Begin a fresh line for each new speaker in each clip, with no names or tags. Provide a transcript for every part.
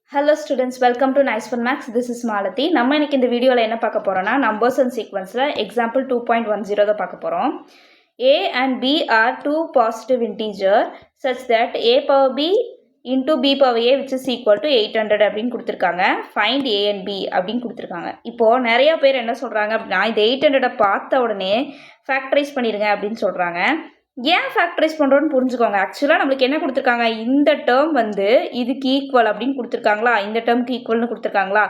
Hello students, welcome to Nice Fun Max. This is Malathi. நம்ம இன்னைக்கு இந்த வீடியோல என்ன பார்க்க போறோம்னா numbers and sequenceல example 2.10 தான் பார்க்க போறோம். A and B are two positive integer such that a power b into b power a which is equal to 800 அப்படின்னு கொடுத்திருக்காங்க. Find a and b அப்படின்னு கொடுத்திருக்காங்க. இப்போ நிறைய பேர் என்ன சொல்றாங்க அப்படின்னா இந்த 800 பார்த்த உடனே ஃபேக்டரைஸ் பண்ணிருங்க அப்படின்னு சொல்றாங்க. ஏன் ஃபேக்டரைஸ் பண்ணுறோன்னு புரிஞ்சுக்கோங்க. ஆக்சுவலாக நம்மளுக்கு என்ன கொடுத்துருக்காங்க, இந்த டேர்ம் வந்து இதுக்கு ஈக்குவல் அப்படின்னு கொடுத்துருக்காங்களா, இந்த டேர்முக்கு ஈக்குவல்னு கொடுத்துருக்காங்களா.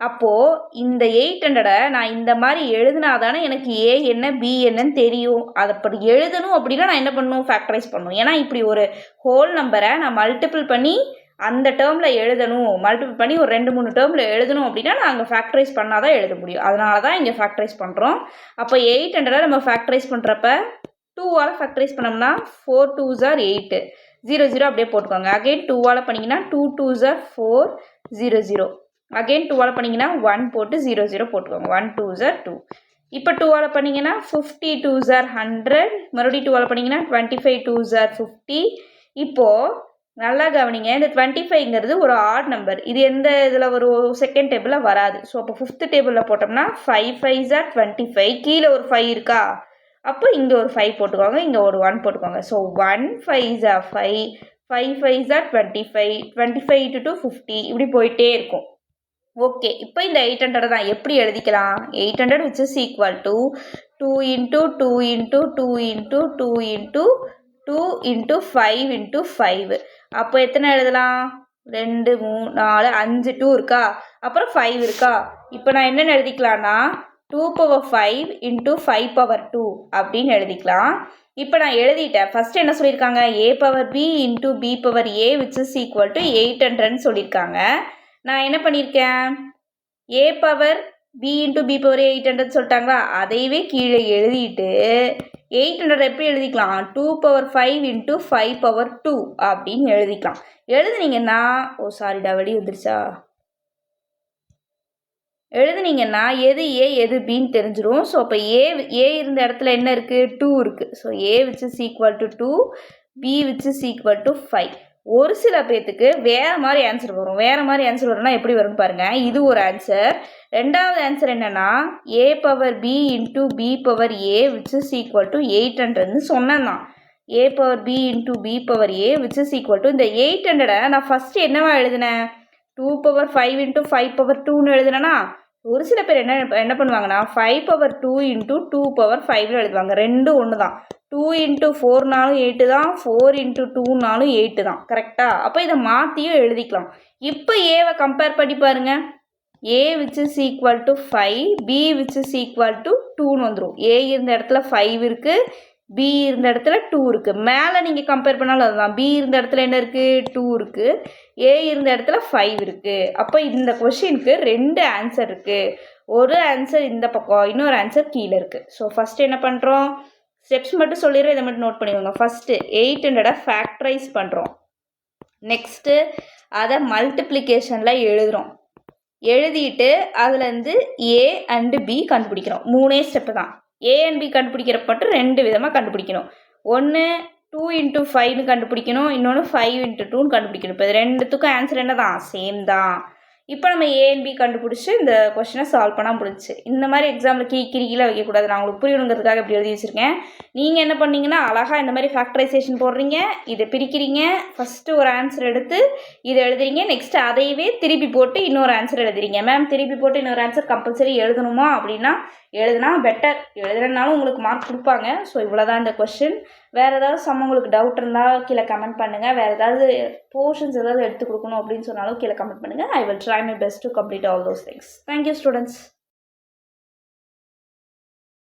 அப்போது இந்த 800 நான் இந்த மாதிரி எழுதுனா தானே எனக்கு ஏ என்ன பி என்னன்னு தெரியும். அதை அப்படி எழுதணும் அப்படின்னா நான் என்ன பண்ணணும், ஃபேக்டரைஸ் பண்ணணும். ஏன்னா இப்படி ஒரு ஹோல் நம்பரை நான் மல்டிபிள் பண்ணி அந்த டேர்மில் எழுதணும், மல்டிபிள் பண்ணி ஒரு 2-3 டேர்மில் எழுதணும் அப்படின்னா நான் அங்கே ஃபேக்டரைஸ் பண்ணால் தான் எழுத முடியும். அதனால தான் இங்கே ஃபேக்டரைஸ் பண்ணுறோம். அப்போ 800 நம்ம ஃபேக்டரைஸ் பண்ணுறப்ப 2ஆல் ஃபேக்டரைஸ் பண்ணோம்னா 4 2s are 8, 0 0 அப்படியே போட்டுக்கோங்க. அகைன் 2ஆல் பண்ணிங்கன்னா 2 2s are 4, 0 0. அகைன் 2ஆல் பண்ணிங்கன்னா 1 போட்டு 0 0 போட்டுக்கோங்க. 1 2s are 2. இப்போ 2ஆல் பண்ணிங்கன்னா 50 2s are 100, மறுபடியும் 2ஆல் பண்ணிங்கன்னா 25 2s are 50. இப்போது நல்லா கவனிங்க, இந்த 25ங்கிறது ஒரு ஆட் நம்பர். இது எந்த இதில் ஒரு செகண்ட் டேபிளில் வராது. ஸோ அப்போ 5th டேபிளில் போட்டோம்னா 5 5s are 25, கீழே ஒரு 5 இருக்கா, அப்போ இங்கே ஒரு 5 போட்டுக்கோங்க, இங்கே ஒரு 1 போட்டுக்கோங்க. So 1 5s are 5, 5 5s are 25, 25 to 50 இப்படி போயிட்டே இருக்கும். ஓகே, இப்போ இந்த 800 தான் எப்படி எழுதிக்கலாம். 800 which is equal to 2 into 2 into 2 into 2 into 2 into 5 into 5. அப்போ எத்தனை எழுதலாம், 2 3 4 5 2 இருக்கா, அப்புறம் 5 இருக்கா. இப்போ நான் என்னென்னு எழுதிக்கலாம்னா 2 power 5 into 5 power 2 அப்படின்னு எழுதிக்கலாம். இப்போ நான் எழுதிட்டேன். ஃபஸ்ட்டு என்ன சொல்லியிருக்காங்க, a power b into b power a which is equal to 800ன்னு சொல்லியிருக்காங்க. நான் என்ன பண்ணியிருக்கேன், a power b into b power a 800 சொல்லிட்டாங்களா, அதையவே கீழே எழுதிட்டு 800 எப்படி எழுதிக்கலாம், 2 power 5 into 5 power 2 அப்படின்னு எழுதிக்கலாம். எழுதுனீங்கன்னா வெளியே வந்துருச்சா, எழுதுனீங்கன்னா எது ஏ எது பின்னு தெரிஞ்சிடும். ஸோ அப்போ ஏ இருந்த இடத்துல என்ன இருக்குது, 2 இருக்குது. So A which is equal to 2, B which is equal to 5. ஒரு சில பேர்த்துக்கு வேறு மாதிரி ஆன்சர் வரும். வேறு மாதிரி ஆன்சர் வரும்னா எப்படி வரும்னு பாருங்கள். இது ஒரு ஆன்சர். ரெண்டாவது ஆன்சர் என்னென்னா A power B into B power A which is equal to 800ன்னு சொன்னேன் தான். A power B into B power A which is equal to இந்த 800 நான் ஃபஸ்ட்டு என்னவா எழுதினேன், 2 power 5 into 5 power 2ன்னு எழுதுனேன்னா, ஒரு சில பேர் என்ன பண்ணுவாங்கன்னா 5 power 2 into 2 power 5ன்னு எழுதுவாங்க. ரெண்டும் ஒன்று தான். 2 into 4நாலும் 8 தான், 4 into 2நாலும் 8 தான். கரெக்டாக. அப்போ இதை மாற்றியும் எழுதிக்கலாம். இப்போ ஏவை கம்பேர் பண்ணி பாருங்கள். A which is equal to 5, B which is equal to 2ன்னு வந்துடும். ஏ இருந்த இடத்துல 5 இருக்குது, பி இருந்த இடத்துல 2 இருக்குது. மேலே நீங்கள் கம்பேர் பண்ணாலும் அதுதான். பி இருந்த இடத்துல என்ன இருக்குது, 2 இருக்குது. ஏ இருந்த இடத்துல 5 இருக்குது. அப்போ இந்த கொஷினுக்கு 2 ஆன்சர் இருக்குது. ஒரு ஆன்சர் இந்த பக்கம், இன்னொரு ஆன்சர் கீழே இருக்குது. ஸோ ஃபஸ்ட்டு என்ன பண்ணுறோம், ஸ்டெப்ஸ் மட்டும் சொல்லிடுறேன், இதை மட்டும் நோட் பண்ணிக்கோங்க. ஃபஸ்ட்டு 800 ஃபேக்டரைஸ் பண்ணுறோம். நெக்ஸ்ட்டு அதை மல்டிப்ளிகேஷனில் எழுதுகிறோம். எழுதிட்டு அதுலேருந்து ஏ அண்டு பி கண்டுபிடிக்கிறோம். 3 ஸ்டெப்பு தான். ஏ அண்ட் பி கண்டுபிடிக்கிறப்ப மட்டும் 2 விதமாக கண்டுபிடிக்கணும். ஒன்று 2 into 5ன்னு கண்டுபிடிக்கணும், இன்னொன்று 5 into 2ன்னு கண்டுபிடிக்கணும். இப்போ இது ரெண்டுத்துக்கும் ஆன்சர் என்ன தான், சேம் தான். இப்போ நம்ம ஏ அண்ட் பி கண்டுபிடிச்சி இந்த கொஸ்டினை சால்வ் பண்ணால் முடிச்சு. இந்த மாதிரி எக்ஸாமில் கிரிக்கெலாம் வைக்கக்கூடாது. நான் உங்களுக்கு புரியணுங்கிறதுக்காக இப்படி எழுதி வச்சுருக்கேன். நீங்கள் என்ன பண்ணீங்கன்னா அழகாக இந்த மாதிரி ஃபேக்டரைசேஷன் போடுறீங்க, இதை பிரிக்கிறீங்க, ஃபஸ்ட்டு ஒரு ஆன்சர் எடுத்து இதை எழுதுறீங்க, நெக்ஸ்ட் அதையவே திருப்பி போட்டு இன்னொரு ஆன்சர் எழுதுறீங்க. மேம் திருப்பி போட்டு இன்னொரு ஆன்சர் கம்பல்சரி எழுதணுமா அப்படின்னா எழுதுனா பெட்டர். எழுதுறதுனாலும் உங்களுக்கு மார்க் கொடுப்பாங்க. ஸோ இவ்வளோதான் இந்த கொஸ்டின். வேறு ஏதாவது உங்களுக்கு டவுட் இருந்தால் கீழே கமெண்ட் பண்ணுங்கள். வேறு ஏதாவது போர்ஷன்ஸ் ஏதாவது எடுத்து கொடுக்கணும் அப்படின்னு சொன்னாலும் கீழே கமெண்ட் பண்ணுங்கள். I will try my best to complete all those things. Thank you, students.